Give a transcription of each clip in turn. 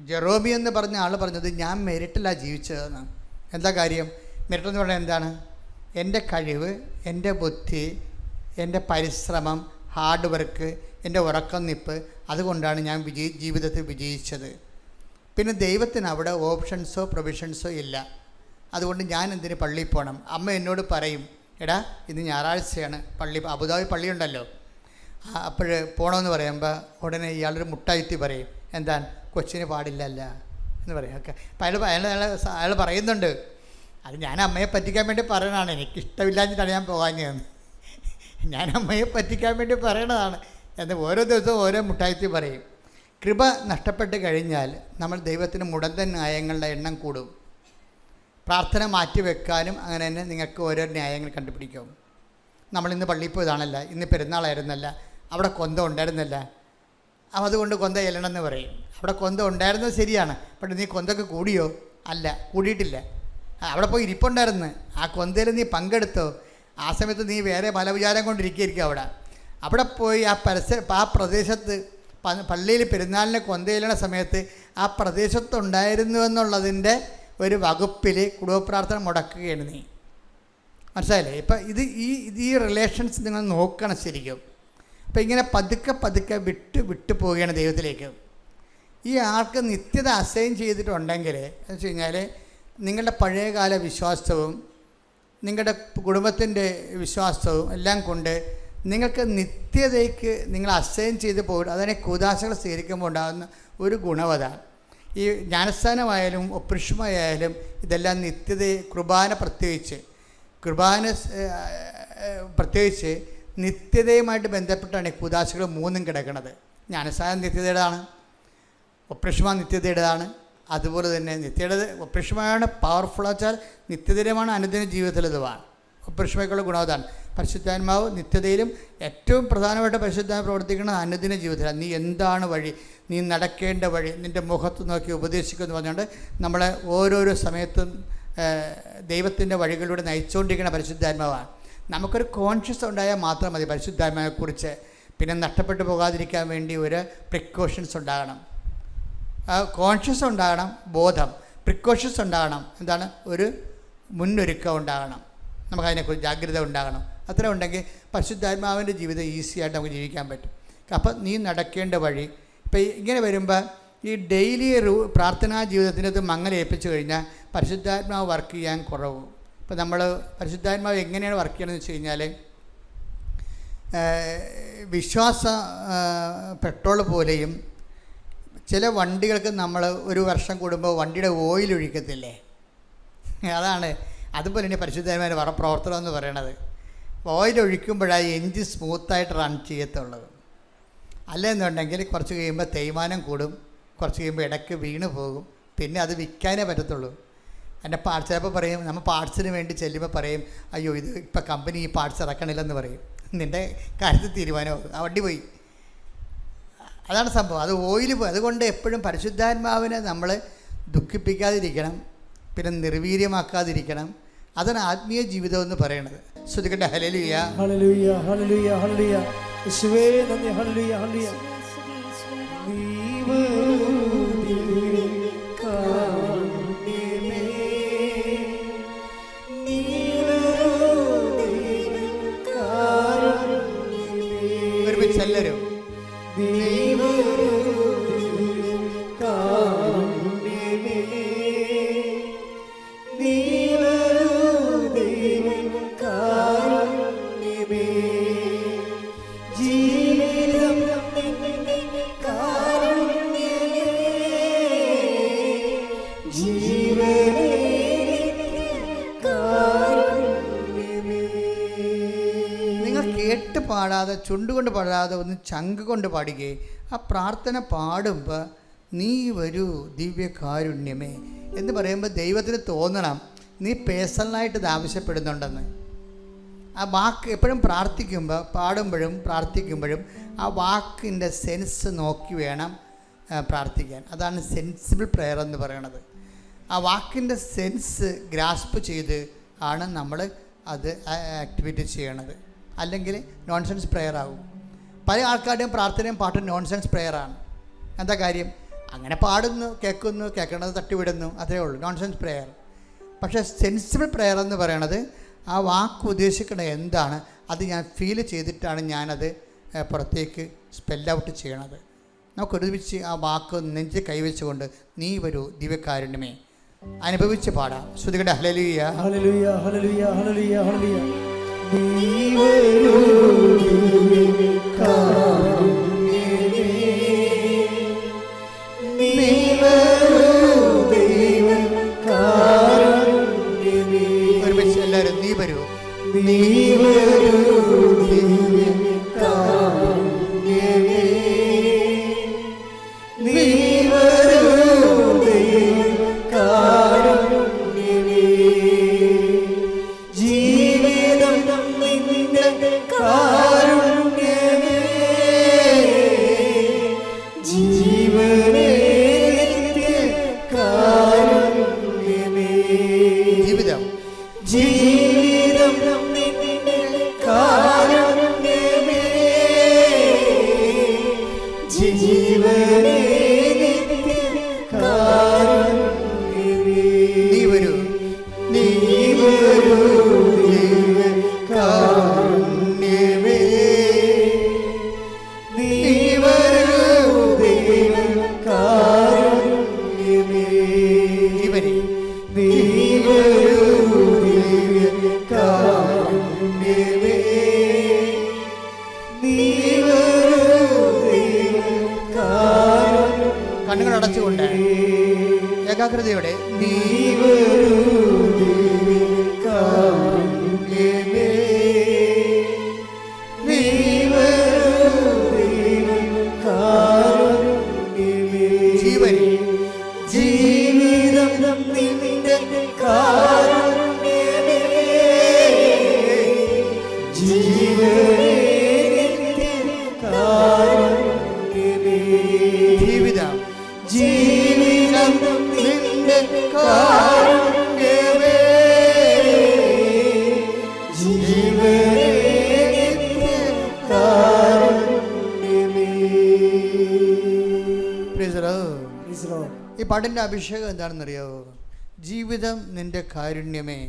ജെറോമി എന്ന് പറഞ്ഞ ആൾ പറഞ്ഞത് ഞാൻ മെരിറ്റിലാണ് ജീവിച്ചതെന്ന്. എന്താ കാര്യം? മെരിറ്റ് എന്ന് പറഞ്ഞാൽ എന്താണ്? എൻ്റെ കഴിവ്, എൻ്റെ ബുദ്ധി, എൻ്റെ പരിശ്രമം, ഹാർഡ് വർക്ക്, എൻ്റെ ഉറക്കം നിപ്പ്, അതുകൊണ്ടാണ് ഞാൻ ജീവിതത്തിൽ വിജയിച്ചത്. പിന്നെ ദൈവത്തിന് അവിടെ ഓപ്ഷൻസോ പ്രൊവിഷൻസോ ഇല്ല. അതുകൊണ്ട് ഞാൻ എന്തിന് പള്ളിയിൽ പോകണം? അമ്മ എന്നോട് പറയും, എടാ ഇന്ന് ഞായറാഴ്ചയാണ്, അബുദാബി പള്ളിയുണ്ടല്ലോ, അപ്പോൾ പോകണമെന്ന് പറയുമ്പോൾ ഉടനെ ഇയാളൊരു മുട്ടായിത്തി പറയും, എന്താ കൊച്ചിന് പാടില്ലല്ല എന്ന് പറയും. ഓക്കെ, അപ്പോൾ അയാൾ പറയുന്നുണ്ട്, അത് ഞാൻ അമ്മയെ പറ്റിക്കാൻ വേണ്ടി പറയണതാണ്, എനിക്കിഷ്ടമില്ലാഞ്ഞിട്ടാണ് ഞാൻ പോകാഞ്ഞതെന്ന്. ഞാൻ അമ്മയെ പറ്റിക്കാൻ വേണ്ടി പറയണതാണ് എന്ന് ഓരോ ദിവസവും ഓരോ മുട്ടായിത്തി പറയും. കൃപ നഷ്ടപ്പെട്ട് കഴിഞ്ഞാൽ നമ്മൾ ദൈവത്തിന് മുടന്തൻ ന്യായങ്ങളുടെ എണ്ണം കൂടും. പ്രാർത്ഥന മാറ്റിവെക്കാനും അങ്ങനെ തന്നെ നിങ്ങൾക്ക് ഓരോ ന്യായങ്ങൾ കണ്ടുപിടിക്കും. നമ്മളിന്ന് പള്ളിയിൽ പോയതാണല്ല, ഇന്ന് പെരുന്നാളായിരുന്നല്ല, അവിടെ കൊന്ത ഉണ്ടായിരുന്നല്ല, അതുകൊണ്ട് കൊന്ത ചെല്ലണമെന്ന് പറയും. അവിടെ കൊന്ത ഉണ്ടായിരുന്നത് ശരിയാണ്, പക്ഷേ നീ കൊന്തൊക്കെ കൂടിയോ? അല്ല, കൂടിയിട്ടില്ല. അവിടെ പോയി ഇരിപ്പുണ്ടായിരുന്നു, ആ കൊന്തയിൽ നീ പങ്കെടുത്തോ? ആ സമയത്ത് നീ വേറെ മലവിചാരം കൊണ്ടിരിക്കുകയായിരിക്കും. അവിടെ പോയി ആ പ്രദേശത്ത് പള്ളിയിൽ പെരുന്നാളിന് കൊന്തയിലണ സമയത്ത് ആ പ്രദേശത്തുണ്ടായിരുന്നു എന്നുള്ളതിൻ്റെ ഒരു വകുപ്പിൽ കുടുംബപ്രാർത്ഥന മുടക്കുകയാണ് നീ. മനസ്സിലായില്ലേ? ഇപ്പം ഈ റിലേഷൻസ് നിങ്ങൾ നോക്കണം ശരിക്കും. അപ്പം ഇങ്ങനെ പതുക്കെ വിട്ടു പോവുകയാണ് ദൈവത്തിലേക്ക്. ഈ ആൾക്ക് നിത്യത അസൈൻ ചെയ്തിട്ടുണ്ടെങ്കിൽ എന്ന് വെച്ച് കഴിഞ്ഞാൽ നിങ്ങളുടെ പഴയകാല വിശ്വാസവും നിങ്ങളുടെ കുടുംബത്തിൻ്റെ വിശ്വാസവും എല്ലാം കൊണ്ട് നിങ്ങൾക്ക് നിത്യതയ്ക്ക് നിങ്ങൾ അസൈൻ ചെയ്ത് പോകും. അതിനെ കൂദാശകൾ സ്വീകരിക്കുമ്പോൾ ഉണ്ടാകുന്ന ഒരു ഗുണവതാണ്. ഈ ജ്ഞാനസ്ഥാനമായാലും ഒപ്രിഷ്മയായാലും ഇതെല്ലാം നിത്യതയെ കുർബാന പ്രത്യേകിച്ച് നിത്യതയുമായിട്ട് ബന്ധപ്പെട്ടാണ് ഈ കൂദാശകൾ മൂന്നും കിടക്കുന്നത്. ജ്ഞാനസ്ഥാനം നിത്യതയുടേതാണ്, ഒപ്രിഷ്മ നിത്യതയുടേതാണ്. അതുപോലെ തന്നെ നിത്യയുടെ ഒപ്രിഷ്മയാണ് പവർഫുൾ വെച്ചാൽ നിത്യതയുമാണ് അനുദിന ജീവിതത്തിലതുമാണ്. ഒപ്രിഷ്മയ്ക്കുള്ള ഗുണവതാണ്. പരിശുദ്ധാത്മാവ് നിത്യതയിലും ഏറ്റവും പ്രധാനമായിട്ട് പരിശുദ്ധാത്മ പ്രവർത്തിക്കുന്നത് അനുദിന ജീവിതത്തിലാണ്. നീ എന്താണ് വഴി, നീ നടക്കേണ്ട വഴി, നിൻ്റെ മുഖത്ത് നോക്കി ഉപദേശിക്കുമെന്ന് പറഞ്ഞുകൊണ്ട് നമ്മളെ ഓരോരോ സമയത്തും ദൈവത്തിൻ്റെ വഴികളിലൂടെ നയിച്ചുകൊണ്ടിരിക്കുന്ന പരിശുദ്ധാത്മാവാണ്. നമുക്കൊരു കോൺഷ്യസ് ഉണ്ടായാൽ മാത്രം മതി പരിശുദ്ധാത്മാവിനെക്കുറിച്ച്. പിന്നെ നഷ്ടപ്പെട്ടു പോകാതിരിക്കാൻ വേണ്ടി ഒരു പ്രിക്കോഷൻസ് ഉണ്ടാകണം, കോൺഷ്യസ് ഉണ്ടാകണം, ബോധം, പ്രിക്കോഷൻസ് ഉണ്ടാകണം. എന്താണ്? ഒരു മുന്നൊരുക്കം ഉണ്ടാകണം, നമുക്കതിനെക്കുറിച്ച് ജാഗ്രത ഉണ്ടാകണം. അത്ര ഉണ്ടെങ്കിൽ പരിശുദ്ധാത്മാവിൻ്റെ ജീവിതം ഈസിയായിട്ട് നമുക്ക് ജീവിക്കാൻ പറ്റും. അപ്പം നീ നടക്കേണ്ട വഴി ഇപ്പം ഇങ്ങനെ വരുമ്പോൾ ഈ ഡെയിലി പ്രാർത്ഥനാ ജീവിതത്തിനകത്ത് മങ്ങലേൽപ്പിച്ചു കഴിഞ്ഞാൽ പരിശുദ്ധാത്മാവ് വർക്ക് ചെയ്യാൻ കുറവ്. ഇപ്പം നമ്മൾ പരിശുദ്ധാത്മാവ് എങ്ങനെയാണ് വർക്ക് ചെയ്യണമെന്ന് വെച്ച് കഴിഞ്ഞാൽ വിശ്വാസ പെട്രോൾ പോലെയും ചില വണ്ടികൾക്ക് നമ്മൾ ഒരു വർഷം കൂടുമ്പോൾ വണ്ടിയുടെ ഓയിൽ ഒഴിക്കത്തില്ലേ, അതാണ്. അതുപോലെ തന്നെ പരിശുദ്ധാത്മാവിൻ്റെ പ്രവർത്തനം എന്ന് പറയണത്. ഓയിൽ ഒഴിക്കുമ്പോഴാണ് എൻജിൻ സ്മൂത്തായിട്ട് റൺ ചെയ്യത്തുള്ളത്. അല്ലെന്നുണ്ടെങ്കിൽ കുറച്ച് കഴിയുമ്പോൾ തേയ്മാനം കൂടും, കുറച്ച് കഴിയുമ്പോൾ ഇടയ്ക്ക് വീണ് പോകും, പിന്നെ അത് വിൽക്കാനേ പറ്റത്തുള്ളൂ. എൻ്റെ പാർട്സ് ചിലപ്പോൾ പറയും, നമ്മൾ പാർട്സിന് വേണ്ടി ചെല്ലുമ്പോൾ പറയും, അയ്യോ ഇത് ഇപ്പം കമ്പനി ഈ പാർട്സ് ഇറക്കണില്ലെന്ന് പറയും. നിൻ്റെ കാര്യത്തിൽ തീരുമാനമാകും, ആ വണ്ടി പോയി. അതാണ് സംഭവം. അത് ഓയിൽ പോയി. അതുകൊണ്ട് എപ്പോഴും പരിശുദ്ധാത്മാവിനെ നമ്മൾ ദുഃഖിപ്പിക്കാതിരിക്കണം, പിന്നെ നിർവീര്യമാക്കാതിരിക്കണം. അതാണ് ആത്മീയ ജീവിതം എന്ന് പറയുന്നത്. ശ്രദ്ധിക്കട്ടെ. Hallelujah, hallelujah, hallelujah, hallelujah. യേശുവേ നന്ദി. Hallelujah, hallelujah. ഒരുമിച്ച് എല്ലാവരും പാടാതെ, ചുണ്ടുകൊണ്ട് പാടാതെ, ഒന്ന് ചങ്ക് കൊണ്ട് പാടുകയും ആ പ്രാർത്ഥന പാടുമ്പോൾ നീ വരൂ ദിവ്യകാരുണ്യമേ എന്ന് പറയുമ്പോൾ ദൈവത്തിന് തോന്നണം നീ പേഴ്സണലായിട്ട് ഇത് ആവശ്യപ്പെടുന്നുണ്ടെന്ന്. ആ വാക്ക് എപ്പോഴും പ്രാർത്ഥിക്കുമ്പോൾ, പാടുമ്പോഴും പ്രാർത്ഥിക്കുമ്പോഴും ആ വാക്കിൻ്റെ സെൻസ് നോക്കി വേണം പ്രാർത്ഥിക്കാൻ. അതാണ് സെൻസിബിൾ പ്രെയർ എന്ന് പറയണത്. ആ വാക്കിൻ്റെ സെൻസ് ഗ്രാസ്പ് ചെയ്ത് ആണ് നമ്മൾ അത് ആക്ടിവിറ്റി ചെയ്യണത്. അല്ലെങ്കിൽ നോൺസെൻസ് പ്രെയർ ആകും. പല ആൾക്കാരുടെയും പ്രാർത്ഥനയും പാട്ടും നോൺസെൻസ് പ്രെയറാണ്. എന്താ കാര്യം? അങ്ങനെ പാടുന്നു, കേൾക്കണത് തട്ടിവിടുന്നു, അതേ ഉള്ളൂ, നോൺസെൻസ് പ്രെയർ. പക്ഷേ സെൻസിബിൾ പ്രെയർ എന്ന് പറയണത് ആ വാക്ക് ഉദ്ദേശിക്കുന്നത് എന്താണ്, അത് ഞാൻ ഫീൽ ചെയ്തിട്ടാണ് ഞാനത് പുറത്തേക്ക് സ്പെൽ ഔട്ട് ചെയ്യണത്. നമുക്കൊരുമിച്ച് ആ വാക്ക് നെഞ്ച് കൈവച്ചുകൊണ്ട് നീ വരൂ ദിവ്യകാരുണ്യമേ അനുഭവിച്ച് പാടാം. ശ്രുതികട hallelujah hallelujah hallelujah hallelujah hallelujah. നീ വരൂ ദിവ്യകാരുണ്യമേ, നീ വരൂ ദിവ്യകാരുണ്യമേ. ഒരുമിച്ച് എല്ലാവരും നീ വരൂ, നീ വരൂ ദിവ്യകാരുണ്യമേ, നീ വരൂ ദിവ്യകാരുണ്യമേ. ജീവിതം നിന്റെ കാരുണ്യമേ, ജീവനേ നിത്യകാരുണ്യമേ. ജീവിതം ജീവിതം നിന്റെ കാരുണ്യമേ, ജീവനേ നിത്യകാരുണ്യമേ. നീ വരൂ, നീ വരൂ ദിവ്യകാരുണ്യമേ, നീ വരൂ ദിവ്യകാരുണ്യമേ. ജീവനെ നീ വരൂ ദിവ്യകാരുണ്യമേ, നീ വരൂ ദിവ്യകാരുണ്യമേ. കണ്ണുകൾ അടച്ചുകൊണ്ട് ഏകാഗ്രതയോടെ നീ നീ വരൂ ദിവ്യകാരുണ്യമേ, നീ വരൂ ദിവ്യകാരുണ്യമേ. ജീവനെ ജീവിതം നിന്റെ കാരുണ്യമേ, ജീവനേ നിത്യകാരുണ്യമേ. ജീവിതം ജീവിതം നിന്റെ കാരുണ്യമേ, ജീവനേ നിത്യകാരുണ്യമേ. Praise the Lord. Praise the Lord. ഈ പാട്ടിൻ്റെ അഭിഷേകം എന്താണെന്നറിയാവോ? ജീവിതം നിൻ്റെ കാരുണ്യമേ,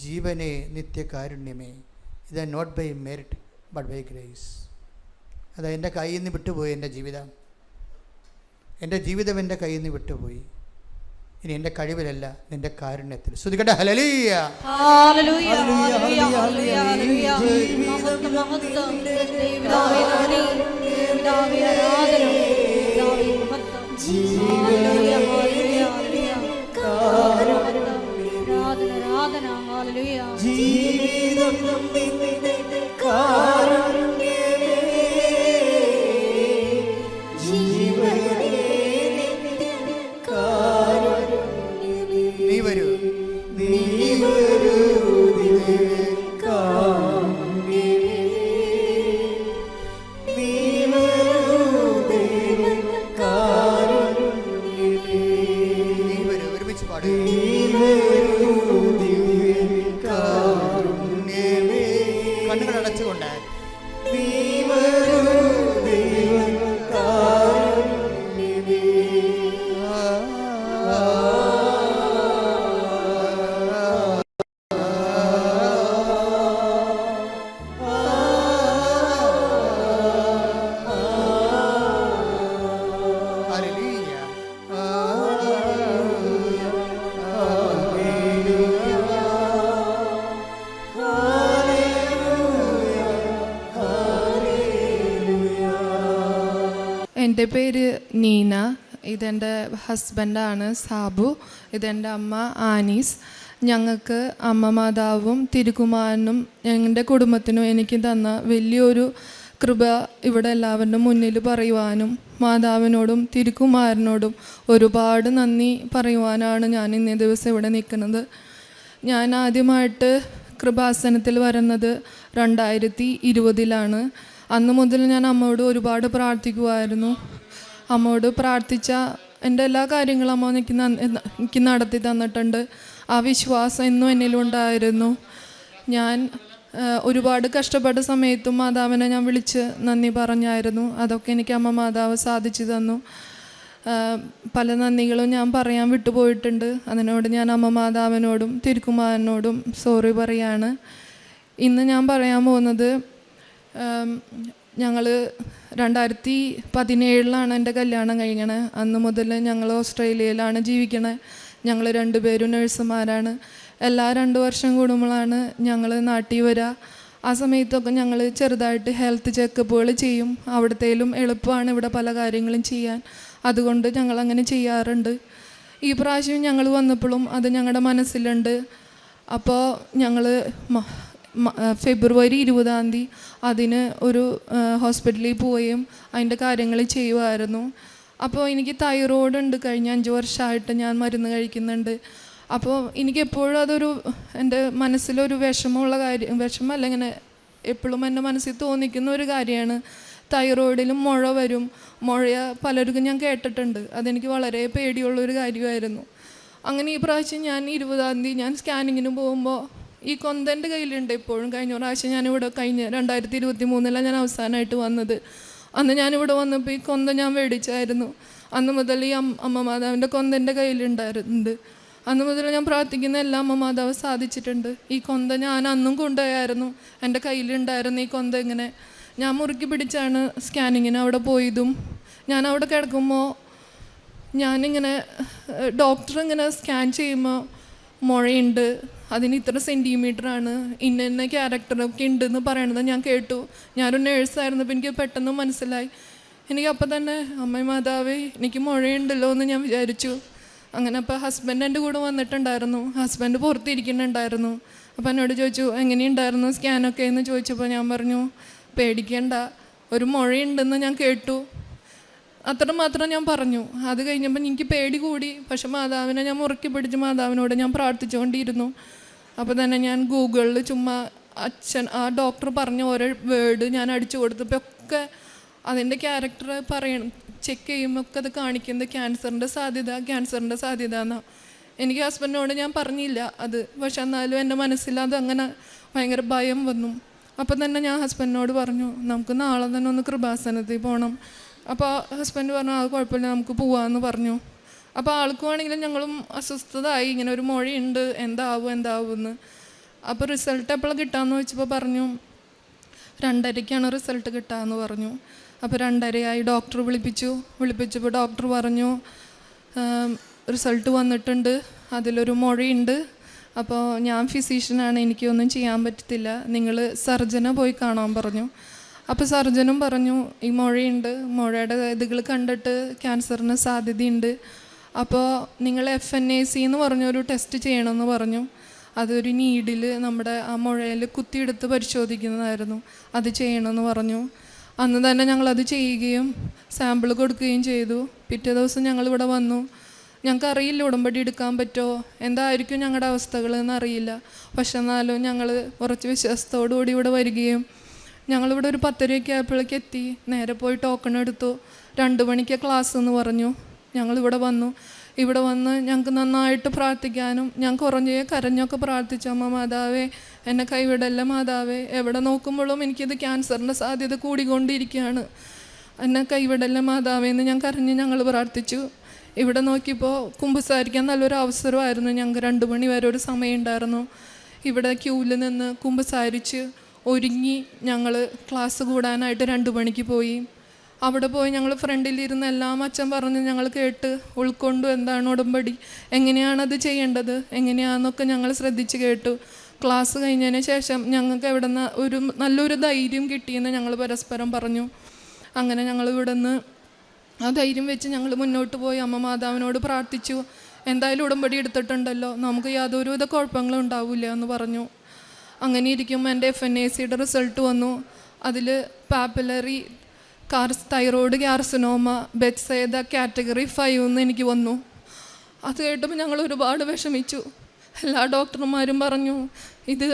ജീവനെ നിത്യകാരുണ്യമേ. ഇത് not by merit but by grace. അത് എൻ്റെ കയ്യിൽ നിന്ന് വിട്ടുപോയി. എൻ്റെ ജീവിതം എൻ്റെ കയ്യിൽ നിന്ന് വിട്ടുപോയി. ഇനി എൻ്റെ കഴിവിലല്ല, നിൻ്റെ കാരുണ്യത്തിൽ. ശ്രുതികട hallelujah hallelujah hallelujah hallelujah hallelujah. മഹത്വം മഹത്വം. ദൈവമേ നന്ദി. പിതാവേ ആരാധന. പിതാവേ മഹത്വം. Hallelujah hallelujah hallelujah. ആരാധന ആരാധന ഹല്ലേലൂയ. ജീവിതം നിന്റെ കാരുണ്യമേ, ജീവനേ നിത്യകാരുണ്യമേ. നീ വരൂ, നീ വരൂ ദിവ്യകാരുണ്യമേ, നീ വരൂ ദിവ്യകാരുണ്യമേ. നീ വരൂ. ഒരുമിച്ച് പാടുക. നീ വരൂ ദിവ്യകാരുണ്യമേ, കണ്ണുകൾ അടച്ചുകൊണ്ട് നീ വരൂ ദിവ്യകാരുണ്യമേ. ഹല്ലേലൂയ. എൻ്റെ പേര് നീന, ഇതെൻ്റെ ഹസ്ബൻഡാണ് സാബു, ഇതെൻ്റെ അമ്മ ആനീസ്. ഞങ്ങൾക്ക് അമ്മ മാതാവും തിരുക്കുമാരനും എൻ്റെ കുടുംബത്തിനും എനിക്ക് തന്ന വലിയൊരു കൃപ ഇവിടെ എല്ലാവരുടെ മുന്നിൽ പറയുവാനും മാതാവിനോടും തിരുക്കുമാരനോടും ഒരുപാട് നന്ദി പറയുവാനാണ് ഞാൻ ഇന്നേ ദിവസം ഇവിടെ നിൽക്കുന്നത്. ഞാൻ ആദ്യമായിട്ട് കൃപാസനത്തിൽ വരുന്നത് 2020 അന്ന് മുതൽ ഞാൻ അമ്മയോട് ഒരുപാട് പ്രാർത്ഥിക്കുമായിരുന്നു. അമ്മയോട് പ്രാർത്ഥിച്ച എൻ്റെ എല്ലാ കാര്യങ്ങളും അമ്മ എനിക്ക് നടത്തി തന്നിട്ടുണ്ട്. ആ വിശ്വാസം എന്നും എന്നിലുണ്ടായിരുന്നു. ഞാൻ ഒരുപാട് കഷ്ടപ്പെട്ട സമയത്തും മാതാവിനെ ഞാൻ വിളിച്ച് നന്ദി പറഞ്ഞായിരുന്നു. അതൊക്കെ എനിക്ക് അമ്മ മാതാവ് സാധിച്ചു തന്നു. പല നന്ദികളും ഞാൻ പറയാൻ വിട്ടുപോയിട്ടുണ്ട്. അതിനോട് ഞാൻ അമ്മ മാതാവിനോടും തിരുക്കുമാരനോടും സോറി പറയാണ്. ഇന്ന് ഞാൻ പറയാൻ പോകുന്നത്, ഞങ്ങൾ 2017 എൻ്റെ കല്യാണം കഴിക്കണേ. അന്ന് മുതൽ ഞങ്ങൾ ഓസ്ട്രേലിയയിലാണ് ജീവിക്കണേ. ഞങ്ങൾ 2 പേരും നഴ്സുമാരാണ്. എല്ലാ 2 വർഷം കൂടുമ്പോഴാണ് ഞങ്ങൾ നാട്ടിൽ വരിക. ആ സമയത്തൊക്കെ ഞങ്ങൾ ചെറുതായിട്ട് ഹെൽത്ത് ചെക്കപ്പുകൾ ചെയ്യും. അവിടത്തേലും എളുപ്പമാണ് ഇവിടെ പല കാര്യങ്ങളും ചെയ്യാൻ. അതുകൊണ്ട് ഞങ്ങളങ്ങനെ ചെയ്യാറുണ്ട്. ഈ പ്രാവശ്യം ഞങ്ങൾ വന്നപ്പോഴും അത് ഞങ്ങളുടെ മനസ്സിലുണ്ട്. അപ്പോൾ ഞങ്ങൾ ഫെബ്രുവരി 20 അതിന് ഒരു ഹോസ്പിറ്റലിൽ പോവുകയും അതിൻ്റെ കാര്യങ്ങൾ ചെയ്യുമായിരുന്നു. അപ്പോൾ എനിക്ക് തൈറോയ്ഡ് ഉണ്ട്. കഴിഞ്ഞ 5 വർഷമായിട്ട് ഞാൻ മരുന്ന് കഴിക്കുന്നുണ്ട്. അപ്പോൾ എനിക്കെപ്പോഴും അതൊരു എൻ്റെ മനസ്സിലൊരു വിഷമമല്ല, ഇങ്ങനെ എപ്പോഴും എൻ്റെ മനസ്സിൽ തോന്നിക്കുന്ന ഒരു കാര്യമാണ്. തൈറോയിഡിലും മുഴ വരും. മുഴ പലർക്കും ഞാൻ കേട്ടിട്ടുണ്ട്. അതെനിക്ക് വളരെ പേടിയുള്ളൊരു കാര്യമായിരുന്നു. അങ്ങനെ ഈ പ്രാവശ്യം ഞാൻ 20 ഞാൻ സ്കാനിങ്ങിന് പോകുമ്പോൾ ഈ കൊന്ത എൻ്റെ കയ്യിലുണ്ട് എപ്പോഴും. കഴിഞ്ഞ പ്രാവശ്യം ഞാനിവിടെ 2023 ഞാൻ അവസാനമായിട്ട് വന്നത്. അന്ന് ഞാനിവിടെ വന്നപ്പോൾ ഈ കൊന്ത ഞാൻ മേടിച്ചായിരുന്നു. അന്ന് മുതൽ ഈ അമ്മ മാതാവിൻ്റെ കൊന്ത എൻ്റെ കയ്യിലുണ്ടായിരുന്നുണ്ട്. അന്ന് മുതൽ ഞാൻ പ്രാർത്ഥിക്കുന്ന എല്ലാ അമ്മ മാതാവ് സാധിച്ചിട്ടുണ്ട്. ഈ കൊന്ത ഞാൻ അന്നും കൊണ്ടുപോയായിരുന്നു. എൻ്റെ കയ്യിലുണ്ടായിരുന്നു ഈ കൊന്ത. ഇങ്ങനെ ഞാൻ മുറുക്കി പിടിച്ചാണ് സ്കാനിങ്ങിന് അവിടെ പോയതും. ഞാൻ അവിടെ കിടക്കുമ്പോൾ ഞാനിങ്ങനെ ഡോക്ടർ ഇങ്ങനെ സ്കാൻ ചെയ്യുമ്പോൾ മുഴയുണ്ട്, അതിന് ഇത്ര സെൻറ്റിമീറ്ററാണ്, ഇന്ന ക്യാരക്ടറൊക്കെ ഉണ്ടെന്ന് പറയണത് ഞാൻ കേട്ടു. ഞാനൊരു നേഴ്സായിരുന്നപ്പോൾ എനിക്ക് പെട്ടെന്ന് മനസ്സിലായി. എനിക്ക് അപ്പം തന്നെ അമ്മ മാതാവേ എനിക്ക് മുഴയുണ്ടല്ലോ എന്ന് ഞാൻ വിചാരിച്ചു. അങ്ങനെ അപ്പോൾ ഹസ്ബൻഡ് എൻ്റെ കൂടെ വന്നിട്ടുണ്ടായിരുന്നു. ഹസ്ബൻഡ് പുറത്തിരിക്കുന്നുണ്ടായിരുന്നു. അപ്പോൾ എന്നോട് ചോദിച്ചു എങ്ങനെയുണ്ടായിരുന്നു സ്കാനൊക്കെ എന്ന് ചോദിച്ചപ്പോൾ ഞാൻ പറഞ്ഞു പേടിക്കേണ്ട, ഒരു മുഴയുണ്ടെന്ന് ഞാൻ കേട്ടു. അത്രമാത്രം ഞാൻ പറഞ്ഞു. അത് കഴിഞ്ഞപ്പോൾ എനിക്ക് പേടി കൂടി. പക്ഷെ മാതാവിനെ ഞാൻ മുറുക്കി പിടിച്ച് മാതാവിനോട് ഞാൻ പ്രാർത്ഥിച്ചുകൊണ്ടിരുന്നു. അപ്പോൾ തന്നെ ഞാൻ ഗൂഗിളിൽ ചുമ്മാ ആ ഡോക്ടർ പറഞ്ഞ ഓരോ വേർഡ് ഞാൻ അടിച്ചു കൊടുത്തപ്പോൾ ഒക്കെ അതിൻ്റെ ക്യാരക്ടർ ചെക്ക് ചെയ്യുമ്പോൾ ഒക്കെ അത് കാണിക്കുന്നത് ക്യാൻസറിൻ്റെ സാധ്യത എന്നാണ്. എനിക്ക് ഹസ്ബൻഡിനോട് ഞാൻ പറഞ്ഞില്ല അത്. പക്ഷെ എന്നാലും എൻ്റെ മനസ്സിൽ അത് അങ്ങനെ ഭയങ്കര ഭയം വന്നു. അപ്പം തന്നെ ഞാൻ ഹസ്ബൻഡിനോട് പറഞ്ഞു നമുക്ക് നാളെ തന്നെ ഒന്ന് കൃപാസനത്തിൽ പോകണം. അപ്പോൾ ഹസ്ബൻഡ് പറഞ്ഞു അത് കുഴപ്പമില്ല നമുക്ക് പോവാമെന്ന് പറഞ്ഞു. അപ്പോൾ ആൾക്കുവാണെങ്കിലും ഞങ്ങളും അസ്വസ്ഥതായി, ഇങ്ങനെ ഒരു മൊഴിയുണ്ട്, എന്താവുമെന്ന്. അപ്പോൾ റിസൾട്ട് എപ്പോഴാണ് കിട്ടാമെന്ന് ചോദിച്ചപ്പോൾ പറഞ്ഞു 2:30 റിസൾട്ട് കിട്ടാമെന്ന് പറഞ്ഞു. അപ്പോൾ 2:30 ഡോക്ടർ വിളിപ്പിച്ചപ്പോൾ ഡോക്ടർ പറഞ്ഞു റിസൾട്ട് വന്നിട്ടുണ്ട്, അതിലൊരു മുഴയുണ്ട്. അപ്പോൾ ഞാൻ ഫിസീഷ്യനാണ്, എനിക്കൊന്നും ചെയ്യാൻ പറ്റത്തില്ല, നിങ്ങൾ സർജനെ പോയി കാണാൻ പറഞ്ഞു. അപ്പോൾ സർജനും പറഞ്ഞു ഈ മുഴയുണ്ട്, മുഴയുടെ ഇതുകൾ കണ്ടിട്ട് ക്യാൻസറിന് സാധ്യതയുണ്ട്. അപ്പോൾ നിങ്ങൾ FNAC എന്ന് പറഞ്ഞൊരു ടെസ്റ്റ് ചെയ്യണമെന്ന് പറഞ്ഞു. അതൊരു നീഡിൽ നമ്മുടെ ആ മുഴയിൽ കുത്തിയെടുത്ത് പരിശോധിക്കുന്നതായിരുന്നു. അത് ചെയ്യണമെന്ന് പറഞ്ഞു. അന്ന് തന്നെ ഞങ്ങളത് ചെയ്യുകയും സാമ്പിൾ കൊടുക്കുകയും ചെയ്തു. പിറ്റേ ദിവസം ഞങ്ങളിവിടെ വന്നു. ഞങ്ങൾക്കറിയില്ല ഉടമ്പടി എടുക്കാൻ പറ്റുമോ, എന്തായിരിക്കും ഞങ്ങളുടെ അവസ്ഥകൾ എന്നറിയില്ല. പക്ഷെ എന്നാലും ഞങ്ങൾ കുറച്ച് വിശ്വാസത്തോടുകൂടി ഇവിടെ വരികയും ഞങ്ങളിവിടെ ഒരു 10:30 ആയപ്പോഴേക്ക് എത്തി. നേരെ പോയി ടോക്കൺ എടുത്തു. 2 മണിക്ക് ക്ലാസ് എന്ന് പറഞ്ഞു. ഞങ്ങളിവിടെ വന്നു. ഇവിടെ വന്ന് ഞങ്ങൾക്ക് നന്നായിട്ട് പ്രാർത്ഥിക്കാനും ഞാൻ കുറഞ്ഞേ കരഞ്ഞൊക്കെ പ്രാർത്ഥിച്ചു. അമ്മ മാതാവേ എന്നെ കൈവിടല്ല മാതാവേ, എവിടെ നോക്കുമ്പോഴും എനിക്കിത് ക്യാൻസറിൻ്റെ സാധ്യത കൂടിക്കൊണ്ടിരിക്കുകയാണ്, എന്നെ കൈവിടല്ല മാതാവേ എന്ന് ഞാൻ കരഞ്ഞ് ഞങ്ങൾ പ്രാർത്ഥിച്ചു. ഇവിടെ നോക്കിയപ്പോൾ കുമ്പസാരിക്കാൻ നല്ലൊരു അവസരമായിരുന്നു. ഞങ്ങൾക്ക് 2 മണി വരെ ഒരു സമയം ഉണ്ടായിരുന്നു. ഇവിടെ ക്യൂവിൽ നിന്ന് കുമ്പസാരിച്ച് ഒരുങ്ങി ഞങ്ങൾ ക്ലാസ് കൂടാനായിട്ട് 2 മണിക്ക് പോയി. അവിടെ പോയി ഞങ്ങൾ ഫ്രണ്ടിലിരുന്ന് എല്ലാം അച്ഛൻ പറഞ്ഞ് ഞങ്ങൾ കേട്ട് ഉൾക്കൊണ്ടു. എന്താണ് ഉടമ്പടി, എങ്ങനെയാണത് ചെയ്യേണ്ടത്, എങ്ങനെയാണെന്നൊക്കെ ഞങ്ങൾ ശ്രദ്ധിച്ച് കേട്ടു. ക്ലാസ് കഴിഞ്ഞതിന് ശേഷം ഞങ്ങൾക്ക് ഇവിടെ നിന്ന് ഒരു നല്ലൊരു ധൈര്യം കിട്ടിയെന്ന് ഞങ്ങൾ പരസ്പരം പറഞ്ഞു. അങ്ങനെ ഞങ്ങൾ ഇവിടെ നിന്ന് ആ ധൈര്യം വെച്ച് ഞങ്ങൾ മുന്നോട്ട് പോയി അമ്മ മാതാവിനോട് പ്രാർത്ഥിച്ചു. എന്തായാലും ഉടമ്പടി എടുത്തിട്ടുണ്ടല്ലോ, നമുക്ക് യാതൊരുവിധ കുഴപ്പങ്ങളും ഉണ്ടാവില്ല എന്ന് പറഞ്ഞു. അങ്ങനെ ഇരിക്കുമ്പോൾ എൻ്റെ FNACയുടെ റിസൾട്ട് വന്നു. അതിൽ പാപ്പുലറി തൈറോയ്ഡ് കാർസിനോമ ബെത്സേദ കാറ്റഗറി 5 എന്ന് എനിക്ക് വന്നു. അത് കേട്ടപ്പോൾ ഞങ്ങൾ ഒരുപാട് വിഷമിച്ചു. എല്ലാ ഡോക്ടർമാരും പറഞ്ഞു ഇത്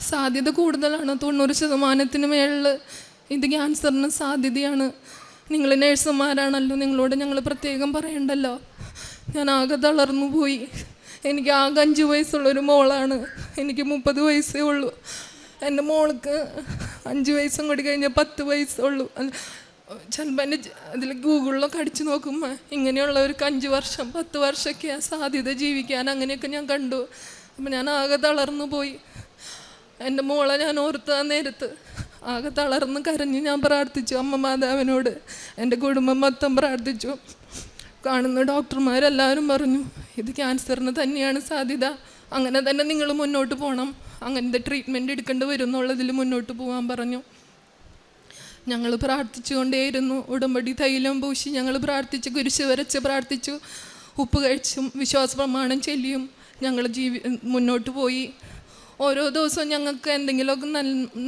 സാധ്യത കൂടുതലാണ്, 90% മേളിൽ ഇത് ക്യാൻസറിന് സാധ്യതയാണ്. നിങ്ങൾ നേഴ്സുമാരാണല്ലോ, നിങ്ങളോട് ഞങ്ങൾ പ്രത്യേകം പറയണ്ടല്ലോ. ഞാൻ ആകെ തളർന്നു പോയി. എനിക്ക് ആകെ 5 വയസ്സുള്ളൊരു മോളാണ്, എനിക്ക് 30 വയസ്സേ ഉള്ളൂ. എൻ്റെ മോൾക്ക് 5 വയസ്സും കൂടി കഴിഞ്ഞാൽ 10 വയസ്സുള്ളൂ. ചിലപ്പോൾ എൻ്റെ അതിൽ ഗൂഗിളിലൊക്കെ അടിച്ചു നോക്കുമ്പോൾ ഇങ്ങനെയുള്ളവർക്ക് 5 വർഷം 10 വർഷമൊക്കെ സാധ്യത ജീവിക്കാൻ, അങ്ങനെയൊക്കെ ഞാൻ കണ്ടു. അപ്പം ഞാൻ ആകെ തളർന്നു പോയി. എൻ്റെ മോളെ ഞാൻ ഓർത്ത നേരത്ത് ആകെ തളർന്ന് കരഞ്ഞ് ഞാൻ പ്രാർത്ഥിച്ചു അമ്മ മാതാവിനോട്. എൻ്റെ കുടുംബം മൊത്തം പ്രാർത്ഥിച്ചു. കാണുന്ന ഡോക്ടർമാരെല്ലാവരും പറഞ്ഞു ഇത് ക്യാൻസറിന് തന്നെയാണ് സാധ്യത, അങ്ങനെ തന്നെ നിങ്ങൾ മുന്നോട്ട് പോകണം, അങ്ങനത്തെ ട്രീറ്റ്മെൻറ്റ് എടുക്കേണ്ടി വരും എന്നുള്ളതിൽ മുന്നോട്ട് പോകാൻ പറഞ്ഞു. ഞങ്ങൾ പ്രാർത്ഥിച്ചുകൊണ്ടേയിരുന്നു. ഉടമ്പടി തൈലം പൂശി ഞങ്ങൾ പ്രാർത്ഥിച്ചു, കുരിശ് വരച്ച് പ്രാർത്ഥിച്ചു, ഉപ്പ് കഴിച്ചും വിശ്വാസ പ്രമാണം ചൊല്ലിയും ഞങ്ങൾ മുന്നോട്ട് പോയി. ഓരോ ദിവസവും ഞങ്ങൾക്ക് എന്തെങ്കിലുമൊക്കെ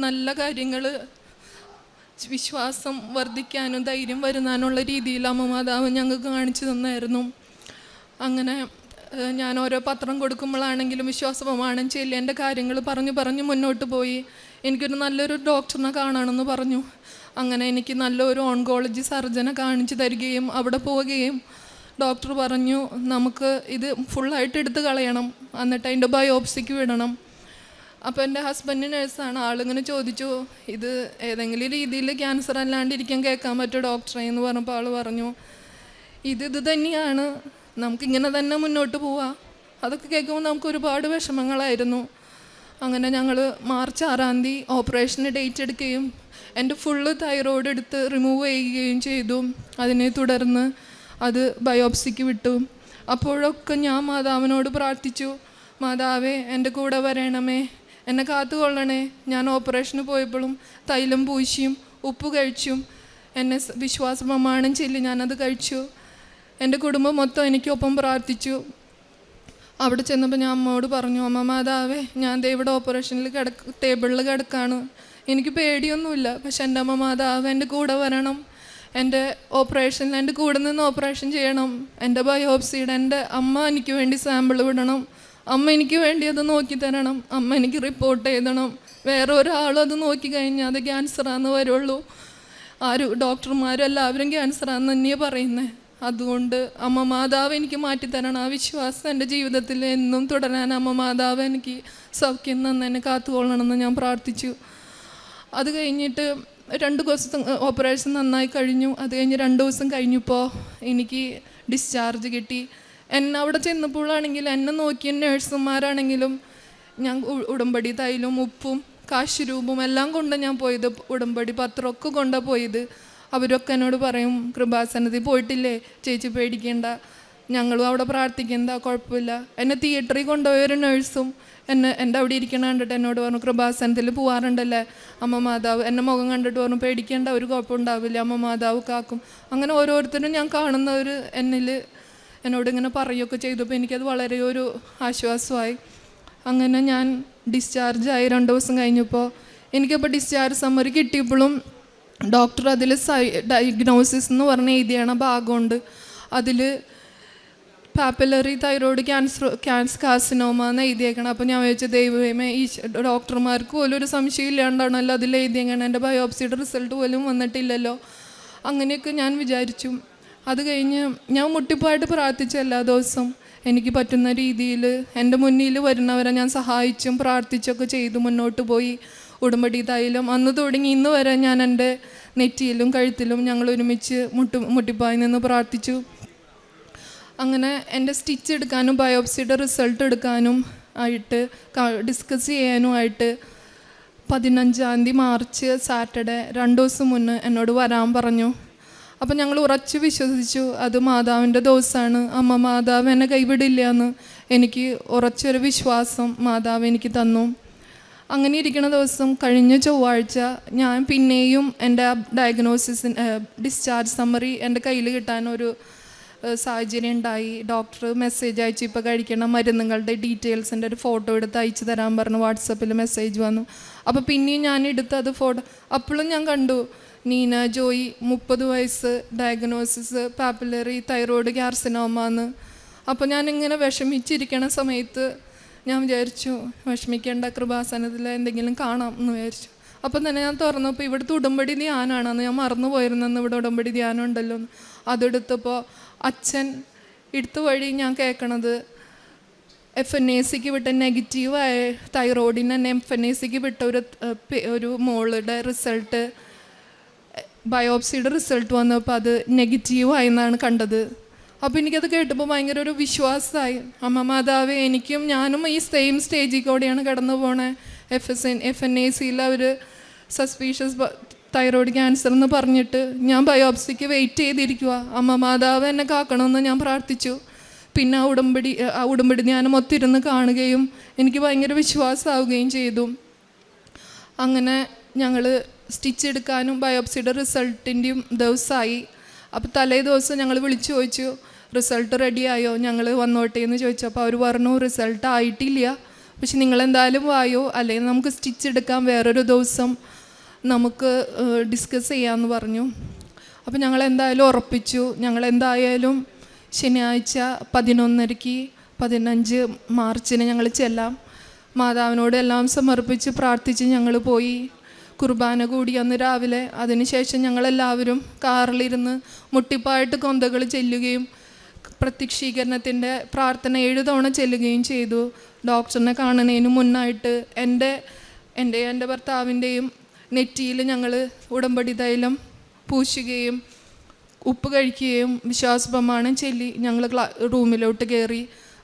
നല്ല കാര്യങ്ങൾ, വിശ്വാസം വർദ്ധിക്കാനും ധൈര്യം വരുത്താനുള്ള രീതിയിൽ അമ്മ മാതാവ് ഞങ്ങൾക്ക് കാണിച്ചു തന്നായിരുന്നു. അങ്ങനെ ഞാൻ ഓരോ പത്രം കൊടുക്കുമ്പോഴാണെങ്കിലും വിശ്വാസ പ്രമാണം ചൊല്ലി എൻ്റെ കാര്യങ്ങൾ പറഞ്ഞു മുന്നോട്ട് പോയി. എനിക്കൊരു നല്ലൊരു ഡോക്ടറിനെ കാണണമെന്ന് പറഞ്ഞു. അങ്ങനെ എനിക്ക് നല്ലൊരു ഓൺകോളജി സർജനെ കാണിച്ചു തരികയും അവിടെ പോവുകയും ഡോക്ടർ പറഞ്ഞു നമുക്ക് ഇത് ഫുള്ളായിട്ട് എടുത്ത് കളയണം, എന്നിട്ട് അതിൻ്റെ ബയോപ്സിക്ക് വിടണം. അപ്പോൾ എൻ്റെ ഹസ്ബൻഡ് നേഴ്സാണ്. ആളിങ്ങനെ ചോദിച്ചു ഇത് ഏതെങ്കിലും രീതിയിൽ ക്യാൻസർ അല്ലാണ്ടിരിക്കാൻ കേൾക്കാൻ പറ്റുമോ ഡോക്ടറെ എന്ന് പറഞ്ഞപ്പോൾ ആൾ പറഞ്ഞു ഇത് തന്നെയാണ്, നമുക്കിങ്ങനെ തന്നെ മുന്നോട്ട് പോവാം. അതൊക്കെ കേൾക്കുമ്പോൾ നമുക്ക് ഒരുപാട് വിഷമങ്ങളായിരുന്നു. അങ്ങനെ ഞങ്ങൾ മാർച്ച് 6-ാം തീയതി ഓപ്പറേഷന് ഡേറ്റ് എടുക്കുകയും എൻ്റെ ഫുള്ള് തൈറോയ്ഡ് എടുത്ത് റിമൂവ് ചെയ്യുകയും ചെയ്തു. അതിനെ തുടർന്ന് അത് ബയോപ്സിക്ക് വിട്ടു. അപ്പോഴൊക്കെ ഞാൻ മാതാവിനോട് പ്രാർത്ഥിച്ചു, മാതാവേ എൻ്റെ കൂടെ വരണമേ, എന്നെ കാത്തുകൊള്ളണേ. ഞാൻ ഓപ്പറേഷന് പോയപ്പോഴും തൈലം പൂശിയും ഉപ്പ് കഴിച്ചും എന്നെ വിശ്വാസ പ്രമാണം ചൊല്ലി ഞാനത് കഴിച്ചു. എൻ്റെ കുടുംബം മൊത്തം എനിക്കൊപ്പം പ്രാർത്ഥിച്ചു. അവിടെ ചെന്നപ്പോൾ ഞാൻ അമ്മയോട് പറഞ്ഞു, അമ്മ മാതാവേ ഞാൻ ഇവിടെ ഓപ്പറേഷനിൽ ടേബിളിൽ കിടക്കാണ്, എനിക്ക് പേടിയൊന്നുമില്ല, പക്ഷെ എൻ്റെ അമ്മ മാതാവ് എൻ്റെ കൂടെ വരണം, എൻ്റെ ഓപ്പറേഷനിൽ എൻ്റെ കൂടെ നിന്ന് ഓപ്പറേഷൻ ചെയ്യണം, എൻ്റെ ബയോപ്സിയുടെ എൻ്റെ അമ്മ എനിക്ക് വേണ്ടി സാമ്പിൾ വിടണം, അമ്മ എനിക്ക് വേണ്ടി അത് നോക്കി തരണം, അമ്മ എനിക്ക് റിപ്പോർട്ട് എഴുതണം, വേറെ ഒരാളും അത് നോക്കി കഴിഞ്ഞാൽ അത് ക്യാൻസറാന്ന് വരുള്ളൂ, ഡോക്ടർമാരും എല്ലാവരും ക്യാൻസറാന്ന് തന്നെയാണ് പറയുന്നത്. അതുകൊണ്ട് അമ്മ മാതാവ് എനിക്ക് മാറ്റിത്തരണം, ആ വിശ്വാസം എൻ്റെ ജീവിതത്തിൽ എന്നും തുടരാൻ അമ്മ മാതാവ് എനിക്ക് സൗഖ്യം തന്ന് എന്നെ കാത്തുകൊള്ളണമെന്ന് ഞാൻ പ്രാർത്ഥിച്ചു. അത് കഴിഞ്ഞിട്ട് 2 ദിവസം ഓപ്പറേഷൻ നന്നായി കഴിഞ്ഞു. അത് കഴിഞ്ഞ് 2 ദിവസം കഴിഞ്ഞപ്പോൾ എനിക്ക് ഡിസ്ചാർജ് കിട്ടി. എന്നെ അവിടെ ചെന്നപ്പോഴാണെങ്കിൽ എന്നെ നോക്കിയ നേഴ്സുമാരാണെങ്കിലും ഞാൻ ഉടമ്പടി തൈലും ഉപ്പും കാശുരൂപവും എല്ലാം കൊണ്ട് ഞാൻ പോയത്, ഉടമ്പടി പത്രമൊക്കെ കൊണ്ടാണ് പോയത്. അവരൊക്കെ എന്നോട് പറയും കൃപാസനത്തിൽ പോയിട്ടില്ലേ ചേച്ചി പേടിക്കേണ്ട, ഞങ്ങളും അവിടെ പ്രാർത്ഥിക്കേണ്ട, കുഴപ്പമില്ല. എന്നെ തിയേറ്ററിൽ കൊണ്ടുപോയൊരു നേഴ്സും എൻ്റെ അവിടെ ഇരിക്കണ കണ്ടിട്ട് എന്നോട് പറഞ്ഞു കൃപാസനത്തിൽ പോകാറുണ്ടല്ലേ അമ്മ മാതാവ്, എൻ്റെ മുഖം കണ്ടിട്ട് പറഞ്ഞു പേടിക്കേണ്ട, ഒരു കുഴപ്പമുണ്ടാവില്ല, അമ്മ മാതാവ് കാക്കും. അങ്ങനെ ഓരോരുത്തരും ഞാൻ കാണുന്നവർ എന്നോട് ഇങ്ങനെ പറയുകയൊക്കെ ചെയ്തപ്പോൾ എനിക്കത് വളരെ ഒരു ആശ്വാസമായി. അങ്ങനെ ഞാൻ ഡിസ്ചാർജായി 2 ദിവസം കഴിഞ്ഞപ്പോൾ എനിക്കപ്പോൾ ഡിസ്ചാർജ് സമ്മറി കിട്ടിയപ്പോഴും ഡോക്ടർ അതിൽ ഡയഗ്നോസിസ് എന്ന് പറഞ്ഞ എഴുതിയാണ് ഭാഗമുണ്ട്. അതിൽ പാപ്പലറി തൈറോയ്ഡ് കാർസിനോമ എന്ന് എഴുതിയേക്കണം. അപ്പോൾ ഞാൻ ചോദിച്ചു ദൈവമേ ഈ ഡോക്ടർമാർക്ക് പോലും ഒരു സംശയം ഇല്ലാണ്ടാണല്ലോ അതിൽ എഴുതിയേക്കണം, എൻ്റെ ബയോപ്സിയുടെ റിസൾട്ട് പോലും വന്നിട്ടില്ലല്ലോ, അങ്ങനെയൊക്കെ ഞാൻ വിചാരിച്ചു. അത് കഴിഞ്ഞ് ഞാൻ മുട്ടിപ്പായിട്ട് പ്രാർത്ഥിച്ചു എല്ലാ ദിവസവും. എനിക്ക് പറ്റുന്ന രീതിയിൽ എൻ്റെ മുന്നിൽ വരുന്നവരെ ഞാൻ സഹായിച്ചും പ്രാർത്ഥിച്ചൊക്കെ ചെയ്തു മുന്നോട്ട് പോയി. ഉടമ്പടി തൈലം അന്ന് തുടങ്ങി ഇന്ന് വരെ ഞാൻ എൻ്റെ നെറ്റിയിലും കഴുത്തിലും ഞങ്ങൾ ഒരുമിച്ച് മുട്ടിപ്പായി നിന്ന് പ്രാർത്ഥിച്ചു. അങ്ങനെ എൻ്റെ സ്റ്റിച്ച് എടുക്കാനും ബയോപ്സിയുടെ റിസൾട്ട് എടുക്കാനും ആയിട്ട് ഡിസ്കസ് ചെയ്യാനുമായിട്ട് 15-ാം തീയതി മാർച്ച് സാറ്റർഡേ 2 ദിവസം മുന്നേ എന്നോട് വരാൻ പറഞ്ഞു. അപ്പം ഞങ്ങൾ ഉറച്ചു വിശ്വസിച്ചു അത് മാതാവിൻ്റെ ദിവസമാണ്, അമ്മ മാതാവ് എന്നെ കൈവിടില്ല എന്ന് എനിക്ക് ഉറച്ചൊരു വിശ്വാസം മാതാവ് എനിക്ക് തന്നു. അങ്ങനെ ഇരിക്കുന്ന ദിവസം കഴിഞ്ഞ ചൊവ്വാഴ്ച ഞാൻ പിന്നെയും എൻ്റെ ഡിസ്ചാർജ് സമ്മറി എൻ്റെ കയ്യിൽ കിട്ടാനൊരു സാഹചര്യം ഉണ്ടായി. ഡോക്ടർ മെസ്സേജ് അയച്ചു, ഇപ്പോൾ കഴിക്കണം മരുന്നുകളുടെ ഡീറ്റെയിൽസിൻ്റെ ഒരു ഫോട്ടോ എടുത്ത് അയച്ചു തരാൻ പറഞ്ഞു. വാട്സപ്പിൽ മെസ്സേജ് വന്നു. അപ്പോൾ പിന്നെയും ഞാൻ എടുത്ത് അത് ഫോട്ടോ, അപ്പോഴും ഞാൻ കണ്ടു നീന ജോയി 30 വയസ്സ്, ഡയഗ്നോസിസ് പാപ്പുലറി തൈറോയ്ഡ് കാർസിനോമ എന്ന്. അപ്പോൾ ഞാനിങ്ങനെ വിഷമിച്ചിരിക്കണ സമയത്ത് ഞാൻ വിചാരിച്ചു വിഷമിക്കേണ്ട, കൃപാസനത്തിൽ എന്തെങ്കിലും കാണാം എന്ന് വിചാരിച്ചു. അപ്പം തന്നെ ഞാൻ തുറന്നപ്പോൾ ഇവിടുത്തെ ഉടമ്പടി ധ്യാനമാണെന്ന് ഞാൻ മറന്നു പോയിരുന്നെന്ന്, ഇവിടെ ഉടമ്പടി ധ്യാനം ഉണ്ടല്ലോ എന്ന്. അതെടുത്തപ്പോൾ അച്ഛൻ എടുത്ത വഴി ഞാൻ കേൾക്കണത് FNACക്ക് വിട്ട നെഗറ്റീവായ തൈറോയിഡിന് FNACക്ക് വിട്ട ഒരു മോളുടെ റിസൾട്ട് ബയോപ്സിയുടെ റിസൾട്ട് വന്നപ്പോൾ അത് നെഗറ്റീവായി എന്നാണ് കണ്ടത്. അപ്പോൾ എനിക്കത് കേട്ടപ്പോൾ ഭയങ്കര ഒരു വിശ്വാസമായി. അമ്മ മാതാവേ, ഞാനും ഈ സെയിം സ്റ്റേജിൽ കൂടെയാണ് കടന്നു പോണേ. FNACയിൽ അവർ സസ്പീഷ്യസ് തൈറോയ്ഡ് ക്യാൻസർ എന്ന് പറഞ്ഞിട്ട് ഞാൻ ബയോപ്സിക്ക് വെയിറ്റ് ചെയ്തിരിക്കുക. അമ്മ മാതാവ് എന്നെ കാക്കണമെന്ന് ഞാൻ പ്രാർത്ഥിച്ചു. പിന്നെ ആ ഉടമ്പടി ധ്യാനം ഒത്തിരുന്ന് കാണുകയും എനിക്ക് ഭയങ്കര വിശ്വാസമാവുകയും ചെയ്തു. അങ്ങനെ ഞങ്ങൾ സ്റ്റിച്ച് എടുക്കാനും ബയോപ്സിയുടെ റിസൾട്ടിൻ്റെയും ദിവസമായി. അപ്പോൾ തലേ ദിവസം ഞങ്ങൾ വിളിച്ചു ചോദിച്ചു, റിസൾട്ട് റെഡിയായോ, ഞങ്ങൾ വന്നോട്ടെ എന്ന് ചോദിച്ചു. അപ്പോൾ അവർ പറഞ്ഞു റിസൾട്ട് ആയിട്ടില്ല, പക്ഷെ നിങ്ങളെന്തായാലും വായോ, അല്ലെങ്കിൽ നമുക്ക് സ്റ്റിച്ച് എടുക്കാൻ വേറൊരു ദിവസം നമുക്ക് ഡിസ്കസ് ചെയ്യാമെന്ന് പറഞ്ഞു. അപ്പോൾ ഞങ്ങളെന്തായാലും ഉറപ്പിച്ചു. ഞങ്ങളെന്തായാലും ശനിയാഴ്ച 11:30 15 മാർച്ചിന് ഞങ്ങൾ ചെല്ലാം. മാതാവിനോട് എല്ലാം സമർപ്പിച്ച് പ്രാർത്ഥിച്ച് ഞങ്ങൾ പോയി. കുർബാന കൂടി അന്ന് രാവിലെ. അതിനുശേഷം ഞങ്ങളെല്ലാവരും കാറിലിരുന്ന് മുട്ടിപ്പായിട്ട് കൊന്തകൾ ചെല്ലുകയും പ്രത്യക്ഷീകരണത്തിൻ്റെ പ്രാർത്ഥന 7 തവണ ചെല്ലുകയും ചെയ്തു. ഡോക്ടറിനെ കാണുന്നതിന് മുന്നായിട്ട് എൻ്റെ ഭർത്താവിൻ്റെയും നെറ്റിയിൽ ഞങ്ങൾ ഉടമ്പടി തൈലം പൂശുകയും ഉപ്പ് കഴിക്കുകയും വിശ്വാസ പ്രമാണം ചൊല്ലി ഞങ്ങൾ റൂമിലോട്ട് കയറി.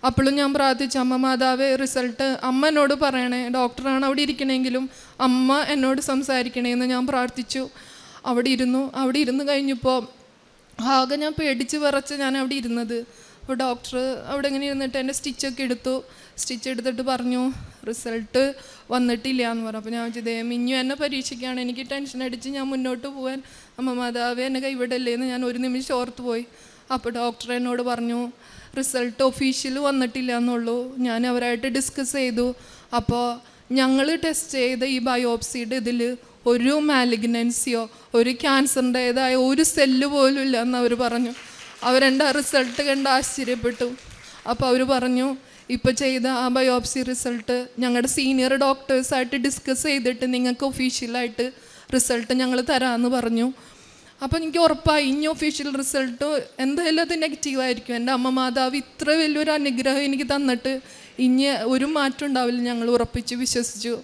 അപ്പോഴും ഞാൻ പ്രാർത്ഥിച്ചു, അമ്മ മാതാവേ, റിസൾട്ട് അമ്മ എന്നോട് പറയണേ. ഡോക്ടറാണ് അവിടെ ഇരിക്കണമെങ്കിലും അമ്മ എന്നോട് സംസാരിക്കണേ എന്ന് ഞാൻ പ്രാർത്ഥിച്ചു. അവിടെ ഇരുന്ന് കഴിഞ്ഞപ്പോൾ ആകെ ഞാൻ പേടിച്ച് വിറച്ച് ഞാൻ അവിടെ ഇരുന്നത്. അപ്പോൾ ഡോക്ടർ അവിടെ ഇങ്ങനെ ഇരുന്നിട്ട് എൻ്റെ സ്റ്റിച്ചൊക്കെ എടുത്തിട്ട് പറഞ്ഞു റിസൾട്ട് വന്നിട്ടില്ല എന്ന് പറഞ്ഞു. അപ്പോൾ ഞാൻ വെച്ചത് മിഞ്ഞു എന്നെ പരീക്ഷിക്കുകയാണ്, എനിക്ക് ടെൻഷൻ അടിച്ച് ഞാൻ മുന്നോട്ട് പോകാൻ അമ്മ മാതാവേ എന്നെ കൈവിടല്ലേ എന്ന് ഞാൻ ഒരു നിമിഷം ഓർത്ത് പോയി. അപ്പോൾ ഡോക്ടർ എന്നോട് പറഞ്ഞു റിസൾട്ട് ഒഫീഷ്യൽ വന്നിട്ടില്ല എന്നുള്ളൂ. ഞാൻ അവരായിട്ട് ഡിസ്കസ് ചെയ്തു. അപ്പോൾ ഞങ്ങൾ ടെസ്റ്റ് ചെയ്ത ഈ ബയോപ്സിയുടെ ഇതിൽ ഒരു മാലിഗ്നൻസിയോ ഒരു ക്യാൻസറിൻ്റേതായ ഒരു സെല്ല് പോലും ഇല്ല എന്ന് അവർ പറഞ്ഞു. അവരെൻ്റെ ആ റിസൾട്ട് കണ്ട് ആശ്ചര്യപ്പെട്ടു. അപ്പോൾ അവർ പറഞ്ഞു ഇപ്പോൾ ചെയ്ത ആ ബയോപ്സി റിസൾട്ട് ഞങ്ങളുടെ സീനിയർ ഡോക്ടേഴ്സായിട്ട് ഡിസ്കസ് ചെയ്തിട്ട് നിങ്ങൾക്ക് ഒഫീഷ്യലായിട്ട് റിസൾട്ട് ഞങ്ങൾ തരാമെന്ന് പറഞ്ഞു. അപ്പോൾ എനിക്ക് ഉറപ്പായി ഇനി ഒഫീഷ്യൽ റിസൾട്ട് എന്തായാലും അത് നെഗറ്റീവായിരിക്കും. എൻ്റെ അമ്മ മാതാവ് ഇത്ര വലിയൊരു അനുഗ്രഹം എനിക്ക് തന്നിട്ട് ഇനി ഒരു മാറ്റം ഉണ്ടാവില്ല, ഞങ്ങൾ ഉറപ്പിച്ച് വിശ്വസിച്ചു.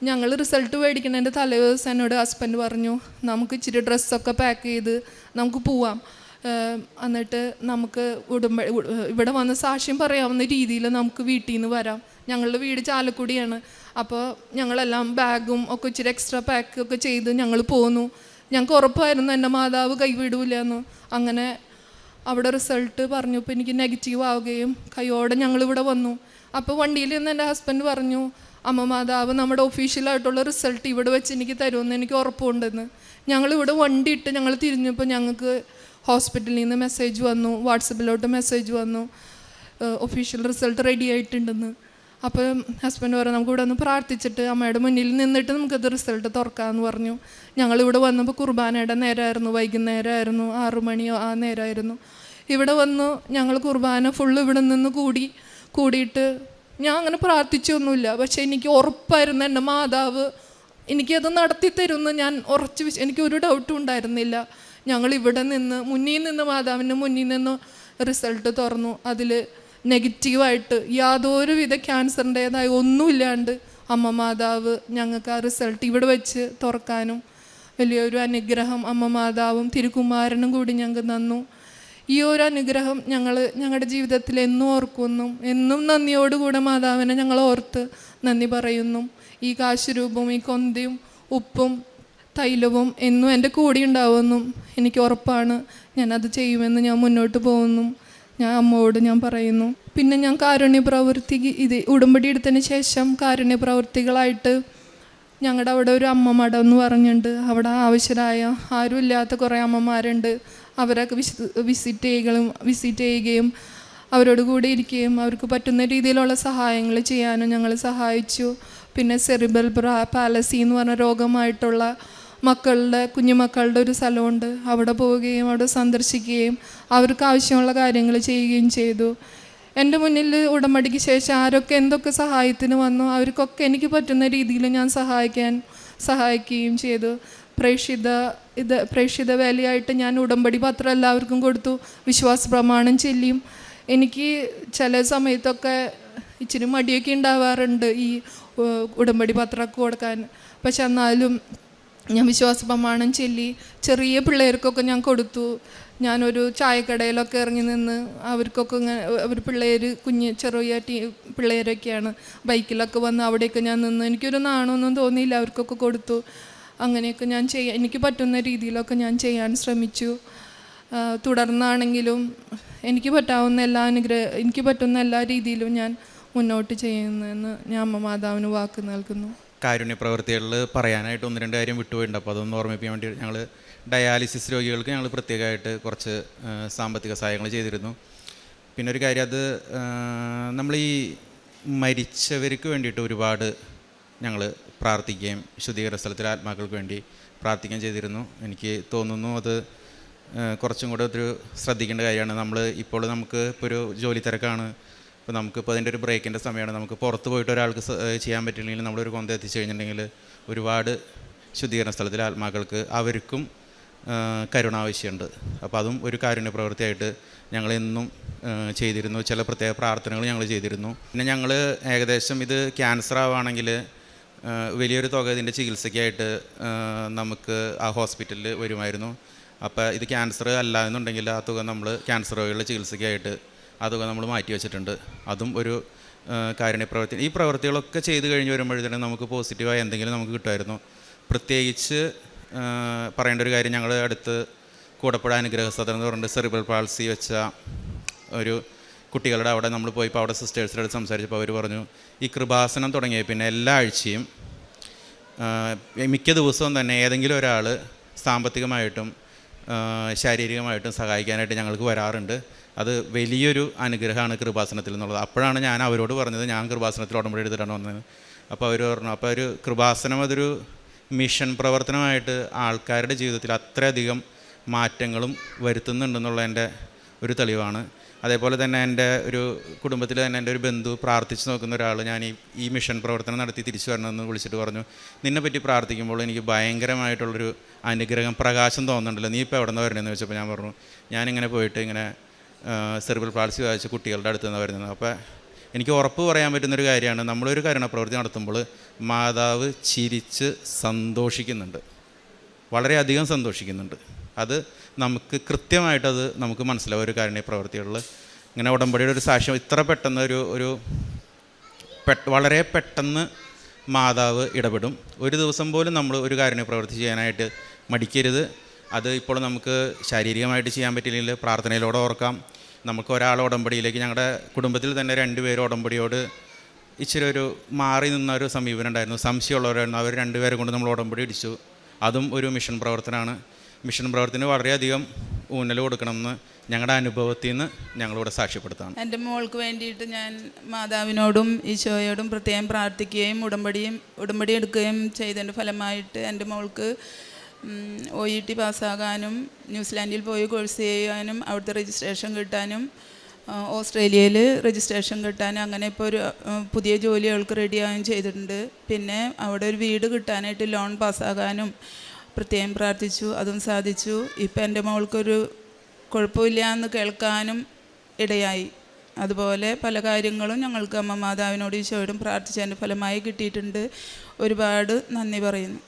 ഞങ്ങൾ റിസൾട്ട് മേടിക്കണം. എൻ്റെ തലേ ദിവസം എന്നോട് ഹസ്ബൻഡ് പറഞ്ഞു നമുക്ക് ഇച്ചിരി ഡ്രസ്സൊക്കെ പാക്ക് ചെയ്ത് നമുക്ക് പോവാം, എന്നിട്ട് നമുക്ക് ഇവിടെ വന്ന് സാക്ഷ്യം പറയാവുന്ന രീതിയിൽ നമുക്ക് വീട്ടിൽ നിന്ന് വരാം. ഞങ്ങളുടെ വീട് ചാലക്കുടിയാണ്. അപ്പോൾ ഞങ്ങളെല്ലാം ബാഗും ഒക്കെ ഇച്ചിരി എക്സ്ട്രാ പാക്കൊക്കെ ചെയ്ത് ഞങ്ങൾ പോന്നു. ഞങ്ങൾക്ക് ഉറപ്പായിരുന്നു എൻ്റെ മാതാവ് കൈവിടൂല എന്ന്. അങ്ങനെ അവിടെ റിസൾട്ട് പറഞ്ഞപ്പോൾ എനിക്ക് നെഗറ്റീവ് ആവുകയും കൈയോടെ ഞങ്ങളിവിടെ വന്നു. അപ്പോൾ വണ്ടിയിൽ നിന്ന് എൻ്റെ ഹസ്ബൻഡ് പറഞ്ഞു അമ്മ മാതാവ് നമ്മുടെ ഒഫീഷ്യലായിട്ടുള്ള റിസൾട്ട് ഇവിടെ വെച്ച് എനിക്ക് തരുമെന്ന് എനിക്ക് ഉറപ്പുണ്ടെന്ന്. ഞങ്ങളിവിടെ വണ്ടി ഇട്ട് ഞങ്ങൾ തിരിഞ്ഞപ്പോൾ ഞങ്ങൾക്ക് ഹോസ്പിറ്റലിൽ നിന്ന് മെസ്സേജ് വന്നു, വാട്സപ്പിലോട്ട് മെസ്സേജ് വന്നു ഒഫീഷ്യൽ റിസൾട്ട് റെഡി ആയിട്ടുണ്ടെന്ന്. അപ്പോൾ ഹസ്ബൻഡ് പറഞ്ഞു നമുക്കിവിടെ ഒന്ന് പ്രാർത്ഥിച്ചിട്ട് അമ്മയുടെ മുന്നിൽ നിന്നിട്ട് നമുക്കത് റിസൾട്ട് തുറക്കാമെന്ന് പറഞ്ഞു. ഞങ്ങളിവിടെ വന്നപ്പോൾ കുർബാനയുടെ നേരമായിരുന്നു, വൈകുന്നേരമായിരുന്നു, 6 മണി ആ നേരമായിരുന്നു. ഇവിടെ വന്നു ഞങ്ങൾ കുർബാന ഫുള്ള് ഇവിടെ നിന്ന് കൂടിയിട്ട് ഞാൻ അങ്ങനെ പ്രാർത്ഥിച്ചൊന്നുമില്ല. പക്ഷേ എനിക്ക് ഉറപ്പായിരുന്നു എൻ്റെ മാതാവ് എനിക്കത് നടത്തി തരുമെന്ന് ഞാൻ എനിക്കൊരു ഡൗട്ടും ഉണ്ടായിരുന്നില്ല. ഞങ്ങളിവിടെ നിന്ന് മുന്നിൽ നിന്ന് മാതാവിൻ്റെ മുന്നിൽ നിന്ന് റിസൾട്ട് തുറന്നു. അതിൽ നെഗറ്റീവായിട്ട് യാതൊരുവിധ ക്യാൻസറിൻ്റേതായ ഒന്നുമില്ലാണ്ട് അമ്മ മാതാവ് ഞങ്ങൾക്ക് ആ റിസൾട്ട് ഇവിടെ വെച്ച് തുറക്കാനും വലിയൊരു അനുഗ്രഹം അമ്മ മാതാവും തിരുക്കുമാരനും കൂടി ഞങ്ങൾക്ക് തന്നു. ഈ ഒരു അനുഗ്രഹം ഞങ്ങളുടെ ജീവിതത്തിൽ എന്നും ഓർക്കുന്നു. എന്നും നന്ദിയോടുകൂടെ മാതാവിനെ ഞങ്ങൾ ഓർത്ത് നന്ദി പറയുന്നു. ഈ കാശുരൂപവും ഈ കൊന്തയും ഉപ്പും തൈലവും എന്നും എൻ്റെ കൂടെ ഉണ്ടാവുമെന്നും എനിക്ക് ഉറപ്പാണ്. ഞാനത് ചെയ്യുമെന്ന് ഞാൻ മുന്നോട്ട് പോകുന്നു. ഞാൻ അമ്മയോട് ഞാൻ പറയുന്നു. പിന്നെ ഞാൻ കാരുണ്യപ്രവൃത്തി ഉടമ്പടി എടുത്തതിന് ശേഷം കാരുണ്യപ്രവൃത്തികളായിട്ട് ഞങ്ങളുടെ അവിടെ ഒരു അമ്മ മഠം എന്ന് പറഞ്ഞിട്ടുണ്ട്. അവിടെ ആവശ്യരായ ആരുമില്ലാത്ത കുറേ അമ്മമാരുണ്ട്. അവരൊക്കെ വിസിറ്റ് ചെയ്യുകയും അവരോട് കൂടി ഇരിക്കുകയും അവർക്ക് പറ്റുന്ന രീതിയിലുള്ള സഹായങ്ങൾ ചെയ്യാനും ഞങ്ങൾ സഹായിച്ചു. പിന്നെ സെറിബ്രൽ പാലസി എന്ന് പറഞ്ഞ രോഗമായിട്ടുള്ള കുഞ്ഞുമക്കളുടെ ഒരു സ്ഥലമുണ്ട്. അവിടെ പോവുകയും അവിടെ സന്ദർശിക്കുകയും അവർക്ക് ആവശ്യമുള്ള കാര്യങ്ങൾ ചെയ്യുകയും ചെയ്തു. എൻ്റെ മുന്നിൽ ഉടമ്പടിക്ക് ശേഷം ആരൊക്കെ എന്തൊക്കെ സഹായത്തിന് വന്നോ അവർക്കൊക്കെ എനിക്ക് പറ്റുന്ന രീതിയിൽ ഞാൻ സഹായിക്കുകയും ചെയ്തു. പ്രേക്ഷിത വേലയായിട്ട് ഞാൻ ഉടമ്പടി പത്രം എല്ലാവർക്കും കൊടുത്തു. വിശ്വാസ പ്രമാണം ചൊല്ലിയും. എനിക്ക് ചില സമയത്തൊക്കെ ഇച്ചിരി മടിയൊക്കെ ഉണ്ടാവാറുണ്ട് ഈ ഉടമ്പടി പത്രമൊക്കെ കൊടുക്കാൻ. പക്ഷെ എന്നാലും ഞാൻ വിശ്വാസ പ്രമാണം ചൊല്ലി ചെറിയ പിള്ളേർക്കൊക്കെ ഞാൻ കൊടുത്തു. ഞാനൊരു ചായക്കടയിലൊക്കെ ഇറങ്ങി നിന്ന് അവർക്കൊക്കെ അവർ പിള്ളേർ ചെറിയ പിള്ളേരൊക്കെയാണ്, ബൈക്കിലൊക്കെ വന്ന് അവിടെയൊക്കെ ഞാൻ നിന്ന് എനിക്കൊരു നാണമൊന്നും തോന്നിയില്ല, അവർക്കൊക്കെ കൊടുത്തു. അങ്ങനെയൊക്കെ ഞാൻ എനിക്ക് പറ്റുന്ന രീതിയിലൊക്കെ ഞാൻ ചെയ്യാൻ ശ്രമിച്ചു. തുടർന്നാണെങ്കിലും എനിക്ക് പറ്റുന്ന എല്ലാ രീതിയിലും ഞാൻ മുന്നോട്ട് ചെയ്യുന്നതെന്ന് ഞാൻ അമ്മ മാതാവിന് വാക്ക് നൽകുന്നു. കാരുണ്യ പ്രവൃത്തികളിൽ പറയാനായിട്ട് 1-2 കാര്യം വിട്ടുപോയിട്ടുണ്ട്. അപ്പോൾ അതൊന്ന് ഓർമ്മിപ്പിക്കാൻ വേണ്ടി ഞങ്ങൾ ഡയാലിസിസ് രോഗികൾക്ക് ഞങ്ങൾ പ്രത്യേകമായിട്ട് കുറച്ച് സാമ്പത്തിക സഹായങ്ങൾ ചെയ്തിരുന്നു. പിന്നെ ഒരു കാര്യം, അത് നമ്മൾ ഈ മരിച്ചവർക്ക് വേണ്ടിയിട്ട് ഒരുപാട് ഞങ്ങൾ പ്രാർത്ഥിക്കുകയും ശുദ്ധീകരണ സ്ഥലത്തിലെ ആത്മാക്കൾക്ക് വേണ്ടി പ്രാർത്ഥിക്കുകയും ചെയ്തിരുന്നു. എനിക്ക് തോന്നുന്നു അത് കുറച്ചും കൂടെ ഒരു ശ്രദ്ധിക്കേണ്ട കാര്യമാണ്. നമുക്ക് ഇപ്പോൾ ഒരു ജോലി തിരക്കാണ്, ഇപ്പോൾ നമുക്കിപ്പോൾ അതിൻ്റെ ഒരു ബ്രേക്കിൻ്റെ സമയമാണ്. നമുക്ക് പുറത്ത് പോയിട്ട് ഒരാൾക്ക് ചെയ്യാൻ പറ്റില്ലെങ്കിൽ നമ്മളൊരു കൊന്ത എത്തിച്ചു കഴിഞ്ഞിട്ടുണ്ടെങ്കിൽ ഒരുപാട് ശുദ്ധീകരണ സ്ഥലത്തിലെ ആത്മാക്കൾക്ക് അവർക്കും കരുണ ആവശ്യമുണ്ട്. അപ്പോൾ അതും ഒരു കാരുണ്യ പ്രവൃത്തിയായിട്ട് ഞങ്ങളെന്നും ചെയ്തിരുന്നു. ചില പ്രത്യേക പ്രാർത്ഥനകൾ ഞങ്ങൾ ചെയ്തിരുന്നു. പിന്നെ ഞങ്ങൾ ഏകദേശം ഇത് ക്യാൻസർ ആവുകയാണെങ്കിൽ വലിയൊരു തുക ഇതിൻ്റെ ചികിത്സയ്ക്കായിട്ട് നമുക്ക് ആ ഹോസ്പിറ്റലിൽ വരുമായിരുന്നു. അപ്പോൾ ഇത് ക്യാൻസർ അല്ല എന്നുണ്ടെങ്കിൽ ആ തുക നമ്മൾ ക്യാൻസർ രോഗികളുടെ ചികിത്സയ്ക്കായിട്ട് ആ തുക നമ്മൾ മാറ്റി വെച്ചിട്ടുണ്ട്. അതും ഒരു കാരുണ്യ പ്രവൃത്തി. ഈ പ്രവൃത്തികളൊക്കെ ചെയ്ത് കഴിഞ്ഞ് വരുമ്പോഴത്തേനും നമുക്ക് പോസിറ്റീവായി എന്തെങ്കിലും നമുക്ക് കിട്ടുമായിരുന്നു. പ്രത്യേകിച്ച് പറയേണ്ട ഒരു കാര്യം, ഞങ്ങൾ അടുത്ത് കൂടപ്പുഴ അനുഗ്രഹ സദനം എന്ന് പറഞ്ഞിട്ട് സെറിബ്രൽ പാൾസി വെച്ച ഒരു കുട്ടികളുടെ അവിടെ നമ്മൾ പോയപ്പോൾ അവിടെ സിസ്റ്റേഴ്സിൻ്റെ അടുത്ത് സംസാരിച്ചപ്പോൾ അവർ പറഞ്ഞു, ഈ കൃപാസനം തുടങ്ങിയ പിന്നെ എല്ലാ ആഴ്ചയും മിക്ക ദിവസവും തന്നെ ഏതെങ്കിലും ഒരാൾ സാമ്പത്തികമായിട്ടും ശാരീരികമായിട്ടും സഹായിക്കാനായിട്ട് ഞങ്ങൾക്ക് വരാറുണ്ട്. അത് വലിയൊരു അനുഗ്രഹമാണ് കൃപാസനത്തിൽ എന്നുള്ളത്. അപ്പോഴാണ് ഞാൻ അവരോട് പറഞ്ഞത് ഞാൻ കൃപാസനത്തിൽ ഉടമ്പടി എടുത്തിട്ടാണ് വന്നത്. അപ്പോൾ അവർ പറഞ്ഞു, അപ്പോൾ ഒരു കൃപാസനം അതൊരു മിഷൻ പ്രവർത്തനമായിട്ട് ആൾക്കാരുടെ ജീവിതത്തിൽ അത്രയധികം മാറ്റങ്ങളും വരുത്തുന്നുണ്ടെന്നുള്ളതിൻ്റെ ഒരു തെളിവാണ്. അതേപോലെ തന്നെ എൻ്റെ ഒരു കുടുംബത്തിൽ തന്നെ എൻ്റെ ഒരു ബന്ധു പ്രാർത്ഥിച്ച് നോക്കുന്ന ഒരാൾ, ഞാൻ ഈ മിഷൻ പ്രവർത്തനം നടത്തി തിരിച്ചു വരണമെന്ന് വിളിച്ചിട്ട് പറഞ്ഞു, നിന്നെപ്പറ്റി പ്രാർത്ഥിക്കുമ്പോൾ എനിക്ക് ഭയങ്കരമായിട്ടുള്ളൊരു അനുഗ്രഹം പ്രകാശം തോന്നുന്നുണ്ടല്ലോ, നീ ഇപ്പോൾ എവിടെ നിന്ന് വരണമെന്ന് ചോദിച്ചപ്പോൾ ഞാൻ പറഞ്ഞു, ഞാനിങ്ങനെ പോയിട്ട് ഇങ്ങനെ സെറിബ്രൽ പാൾസി വായിച്ച കുട്ടികളുടെ അടുത്ത് നിന്ന് വരുന്നത്. അപ്പോൾ എനിക്ക് ഉറപ്പ് പറയാൻ പറ്റുന്നൊരു കാര്യമാണ്, നമ്മളൊരു കരുണപ്രവൃത്തി നടത്തുമ്പോൾ മാതാവ് ചിരിച്ച് സന്തോഷിക്കുന്നുണ്ട്, വളരെയധികം സന്തോഷിക്കുന്നുണ്ട്. അത് നമുക്ക് കൃത്യമായിട്ടത് നമുക്ക് മനസ്സിലാവും. ഒരു കാരുണ്യ പ്രവൃത്തികളിൽ ഇങ്ങനെ ഉടമ്പടിയുടെ ഒരു സാക്ഷ്യം ഇത്ര പെട്ടെന്ന് വളരെ പെട്ടെന്ന് മാതാവ് ഇടപെടും. ഒരു ദിവസം പോലും നമ്മൾ ഒരു കാരുണ്യ പ്രവൃത്തി ചെയ്യാനായിട്ട് മടിക്കരുത്. അത് ഇപ്പോൾ നമുക്ക് ശാരീരികമായിട്ട് ചെയ്യാൻ പറ്റില്ലെങ്കിൽ പ്രാർത്ഥനയിലൂടെ ഓർക്കാം. നമുക്ക് ഒരാൾ ഉടമ്പടിയിലേക്ക്, ഞങ്ങളുടെ കുടുംബത്തിൽ തന്നെ 2 പേര് ഉടമ്പടിയോട് ഇച്ചിരി ഒരു മാറി നിന്നൊരു സമീപനം ഉണ്ടായിരുന്നു, സംശയമുള്ളവരായിരുന്നു. അവർ 2 പേരെ കൊണ്ട് നമ്മൾ ഉടമ്പടി ഇടിച്ചു. അതും ഒരു മിഷൻ പ്രവർത്തനമാണ്. മിഷൻ പ്രവർത്തനം വളരെയധികം ഊന്നൽ കൊടുക്കണമെന്ന് ഞങ്ങളുടെ അനുഭവത്തിൽ നിന്ന് ഞങ്ങളിവിടെ സാക്ഷ്യപ്പെടുത്താണ്. എൻ്റെ മോൾക്ക് വേണ്ടിയിട്ട് ഞാൻ മാതാവിനോടും ഈശോയോടും പ്രത്യേകം പ്രാർത്ഥിക്കുകയും ഉടമ്പടി എടുക്കുകയും ചെയ്തതിൻ്റെ ഫലമായിട്ട് എൻ്റെ മോൾക്ക് OET പാസ്സാകാനും ന്യൂസിലാൻഡിൽ പോയി കോഴ്സ് ചെയ്യാനും അവിടുത്തെ രജിസ്ട്രേഷൻ കിട്ടാനും ഓസ്ട്രേലിയയിൽ രജിസ്ട്രേഷൻ കിട്ടാനും അങ്ങനെ ഇപ്പോൾ ഒരു പുതിയ ജോലി അവൾക്ക് റെഡിയാവുകയും ചെയ്തിട്ടുണ്ട്. പിന്നെ അവിടെ ഒരു വീട് കിട്ടാനായിട്ട് ലോൺ പാസ്സാകാനും പ്രത്യേകം പ്രാർത്ഥിച്ചു, അതും സാധിച്ചു. ഇപ്പം എൻ്റെ മോൾക്കൊരു കുഴപ്പമില്ല എന്ന് കേൾക്കാനും ഇടയായി. അതുപോലെ പല കാര്യങ്ങളും ഞങ്ങൾക്ക് അമ്മ മാതാവിനോട് ഈശോയോടും പ്രാർത്ഥിച്ചതിൻ്റെ ഫലമായി കിട്ടിയിട്ടുണ്ട്. ഒരുപാട് നന്ദി പറയുന്നു.